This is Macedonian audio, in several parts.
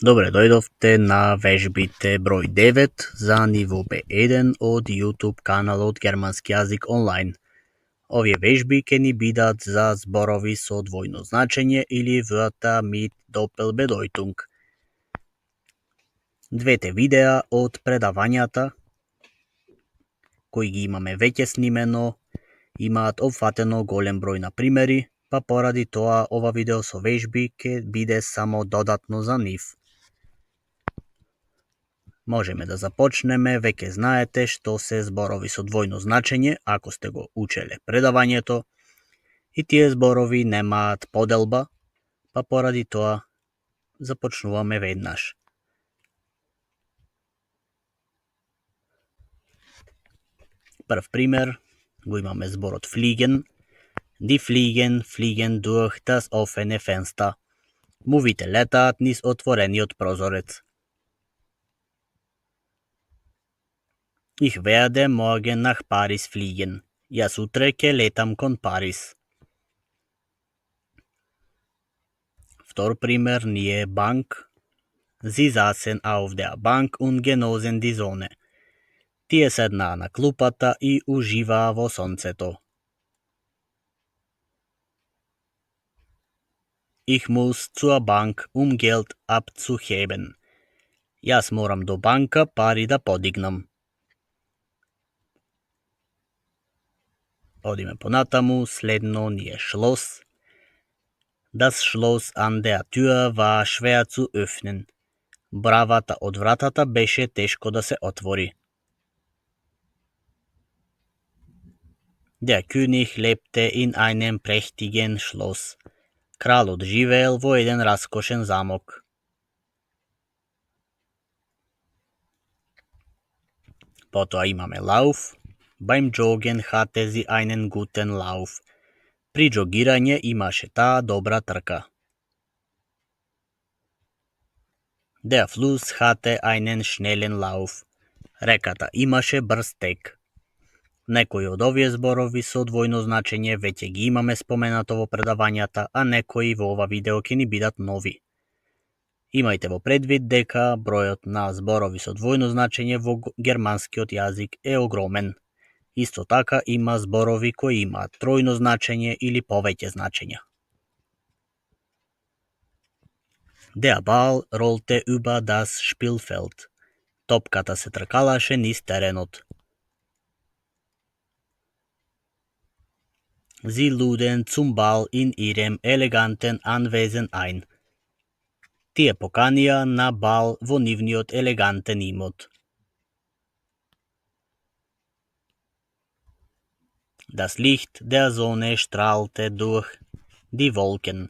Добре дојдовте на вежбите број 9 за ниво B1 од YouTube каналот Германски јазик онлайн. Овие вежби ќе ни бидат за зборови со двојно значење или врата mit Doppelbedeutung. Двете видеа од предавањата кои ги имаме веќе снимено имаат опфатено голем број на примери, па поради тоа ова видео со вежби ќе биде само додатно за нив. Можеме да започнеме, веќе знаете што се зборови со двојно значење, ако сте го учеле предавањето, и тие зборови немаат поделба, па поради тоа започнуваме веднаш. Прв пример го имаме зборот fliegen. Die fliegen durch das offene Fenster. Мувите летаат низ отворениот прозорец. Ich werde morgen nach Paris fliegen. Јас утре ќе летам кон Париз. Втор пример ни е Bank. Sie saßen auf der Bank und genossen die Sonne. Тие седнаа на клупата и уживаа во сонцето. Ich muss zur Bank Geld abzuheben. Јас морам до банка пари да подигнам. Одиме понатаму, следно ни е Schloss. Das Schloss an der Tür war schwer zu öffnen. Бравата од вратата беше тешко да се отвори. Der König lebte in einem prächtigen Schloss. Кралот живеел во еден раскошен замок. Потоа имаме Lauf. Beim Joggen hatte sie einen guten Lauf. При джогирање имаше таа добра трка. Der Fluss hatte einen schnellen Lauf. Реката имаше брз тек. Некои од овие зборови со двојно значење веќе ги имаме споменато во предавањата, а некои во ова видео ќе ни бидат нови. Имајте во предвид дека бројот на зборови со двојно значење во германскиот јазик е огромен. Исто така има зборови кои имаат тројно значење или повеќе значења. Der Ball rollte über das Spielfeld. Топката се тркалаше низ теренот. Sie luden zum Ball in ihrem eleganten Anwesen ein. Тие поканија на бал во нивниот елегантен имот. Das Licht der Sonne strahlte durch die Wolken.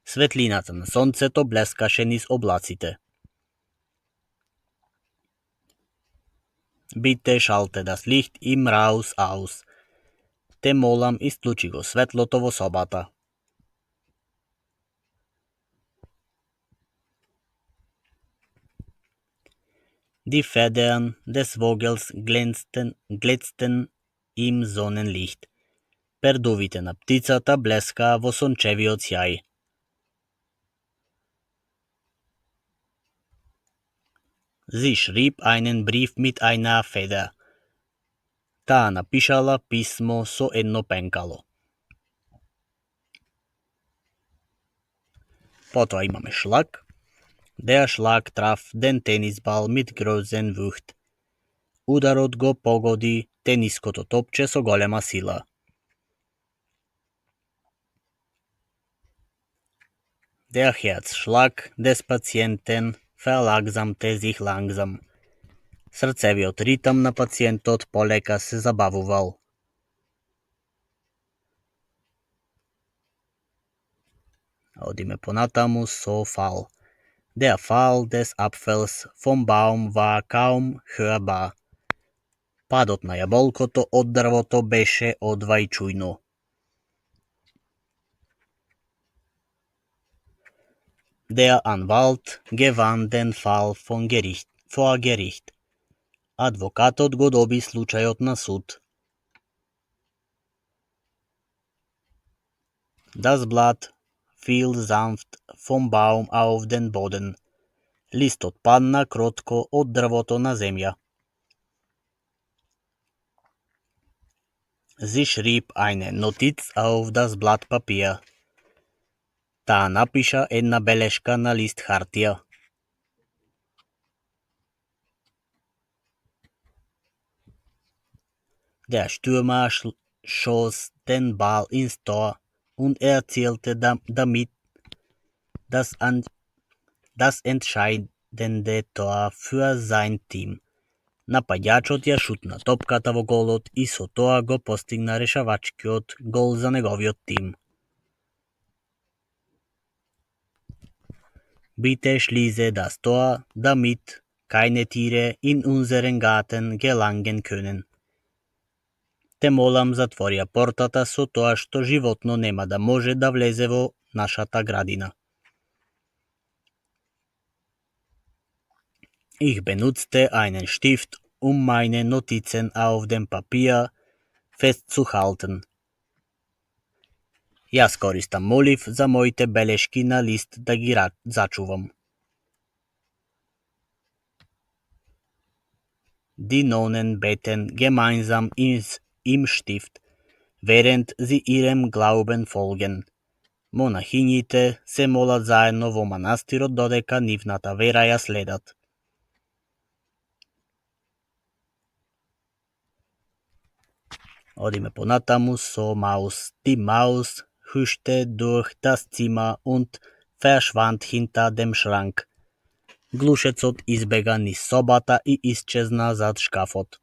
Светлината на сонцето блескаше низ облаците. Bitte schalte das Licht im Haus aus. Те молам, исклучи го светлото во собата. Die Federn des Vogels glänzten im Sonnenlicht. Пердовите на птицата блескаа во сончевиот сјај. Sie schrieb einen Brief mit einer Feder. Таа напишала писмо со едно пенкало. Потоа имаме Schlag. Der Schlag traf den Tennisball mit großen Wucht. Ударот го погоди тениското топче со голема сила. Der Herzschlag des Patienten verlangsamte sich langsam. Срцевиот ритам на пациентот полека се забавувал. Одиме понатаму со Fall. Der Fall des Apfels vom Baum war kaum hörbar. Падот на јаболкото од дрвото беше одвај чујно. Der Anwalt gewann den Fall vor Gericht. Адвокатот го доби случајот на суд. Das Blatt fiel sanft vom Baum auf den Boden. Листот падна кротко од дрвото на земја. Sie schrieb eine Notiz auf das Blatt Papier. Таа напиша една белешка на лист хартија. Der Stürmer schoss den Ball ins Tor und erzielte damit das entscheidende Tor für sein Team. Нападјачот ја шутна топката во голот и со тоа го постигна решавачкиот гол за неговиот тим. Bitte schließe das Tor, damit keine Tiere in unseren Garten gelangen können. Те молам затвори ја портата со тоа што животно нема да може да влезе во нашата градина. Ich benutzte einen Stift, meine Notizen auf dem Papier festzuhalten. Јас користам молив за моите белешки на лист да ги зачувам. Die Nonnen beten gemeinsam im Stift, während sie ihrem Glauben folgen. Монахињите се молат заедно во манастирот додека нивната вера ја следат. Одиме понатаму со Maus. Die Maus huschte durch das Zimmer und verschwand hinter dem Schrank. Глушецот избега низ собата и исчезна зад шкафот.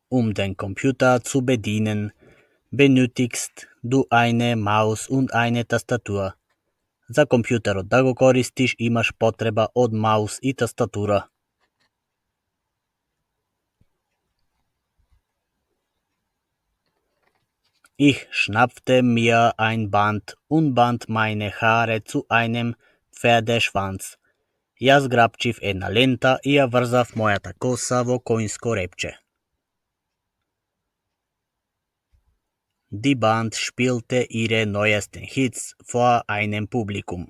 Den Computer zu bedienen, benötigst du eine Maus und eine Tastatur. За компјутерот да го користиш имаш потреба од маус и тастатура. Ich schnappte mir ein Band und band meine Haare zu einem Pferdeschwanz. Јас грабчив една лента и ја врзав мојата коса во коњско репче. Die Band spielte ihre neuesten Hits vor einem Publikum.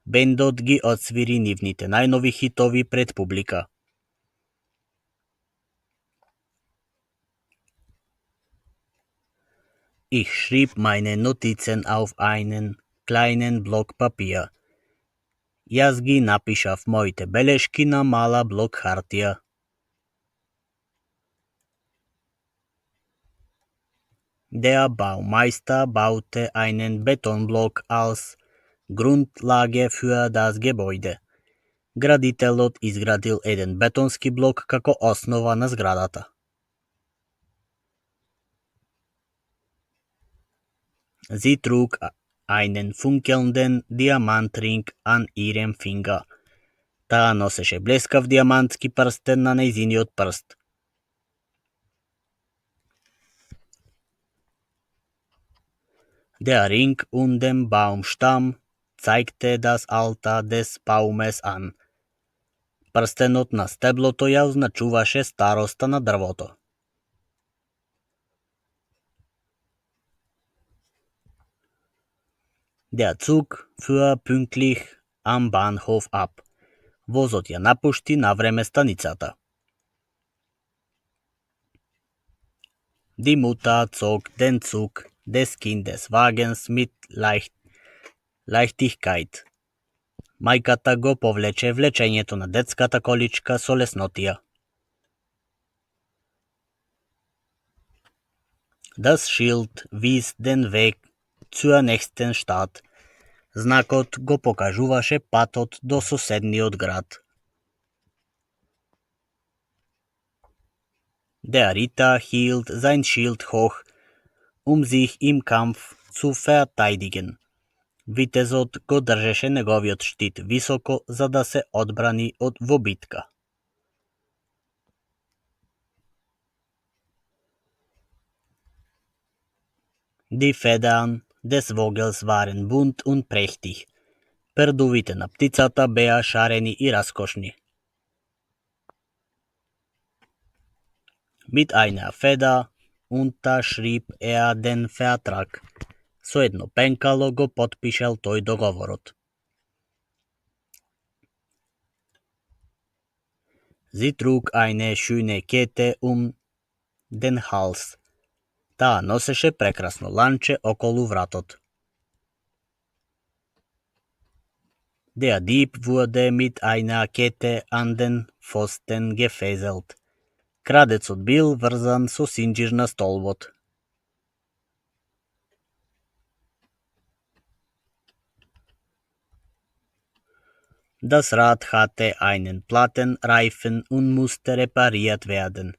Бендот ги отсвири нивните најнови хитови пред публика. Ich schrieb meine Notizen auf einen kleinen Block Papier. Јас ги напишав моите белешки на мала блок хартија. Der Baumeister baute einen Betonblock als Grundlage für das Gebäude. Градителот изградил еден бетонски блок како основа на зградата. Sie trug einen funkelnden Diamantring an ihrem Finger. Таа носеше блескав диамантски прстен на нејзиниот прст. Der Ring um den Baumstamm zeigte das Alter des Baumes an. Прстенот на стеблото ја означуваше староста на дрвото. Der Zug fuhr pünktlich am Bahnhof ab. Возот ја напушти на време станицата. Die Mutter zog den Zug des Kindeswagens mit Leichtigkeit. Мајката го повлече влечењето на детската количка со леснотија. Das Schild wies den Weg zur nächsten Stadt. Знакот го покажуваше патот до соседниот град. Der Ritter hielt sein Schild hoch, sich im Kampf zu verteidigen. Витезот го држеше неговиот штит високо за да се одбрани во битка. Die Federn des Vogels waren bunt und prächtig. Пердувите на птицата беа шарени и раскошни. Mit einer Feder unterschrieb den Vertrag. Со едно пенкало го потпишал тој договорот. Sie trug eine schöne Kette den Hals. Таа носеше прекрасно ланче околу вратот. Der Dieb wurde mit einer Kette an den Pfosten gefesselt. Крадецот бил врзан со синџир на столбот. Das Rad hatte einen platten Reifen und musste repariert werden.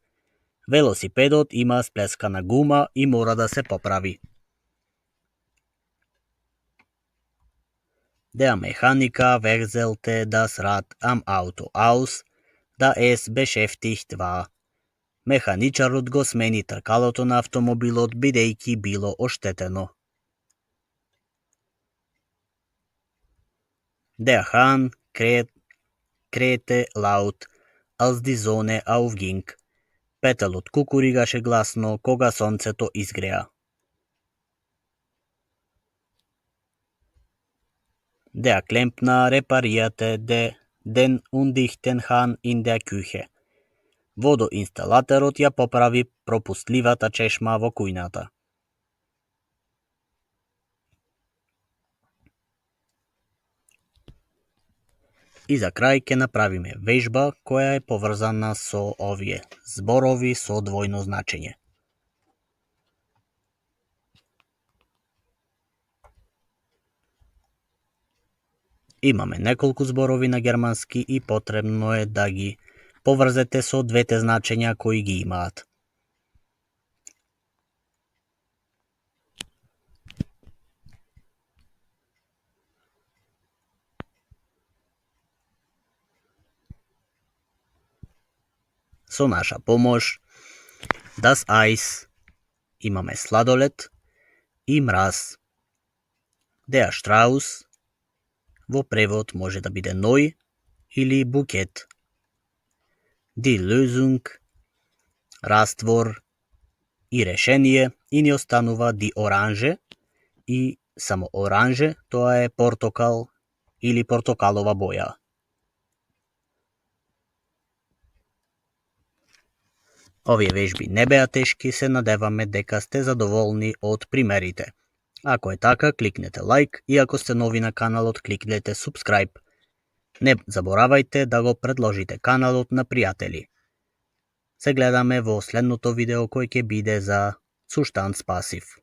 Велосипедот има сплескана гума и мора да се поправи. Der Mechaniker wechselte das Rad am Auto aus, da es beschäftigt war. Механичарот го смени тркалото на автомобилот бидејќи било оштетено. Der Hahn krähte laut, als die Sonne aufging. Петелот кукуригаше гласно кога сонцето изгреа. Der Klempner reparierte den undichten Hahn in der Küche. Водоинсталаторот ја поправи пропустливата чешма во кујната. И за крај ќе направиме вежба која е поврзана со овие зборови со двојно значење. Имаме неколку зборови на германски и потребно е да ги поврзете со двете значења кои ги имаат. Со наша помош, das Eis, имаме сладолед и мраз. Der Strauß, во превод може да биде ној или букет. Die Lösung, раствор и решение, и ни останува die Orange и само оранже, тоа е портокал или портокалова боја. Овие вежби не беа тешки, се надеваме дека сте задоволни од примерите. Ако е така, кликнете лайк и ако сте нови на каналот, кликнете subscribe. Не заборавајте да го предложите каналот на пријатели. Се гледаме во следното видео кој ќе биде за Zustandspassiv.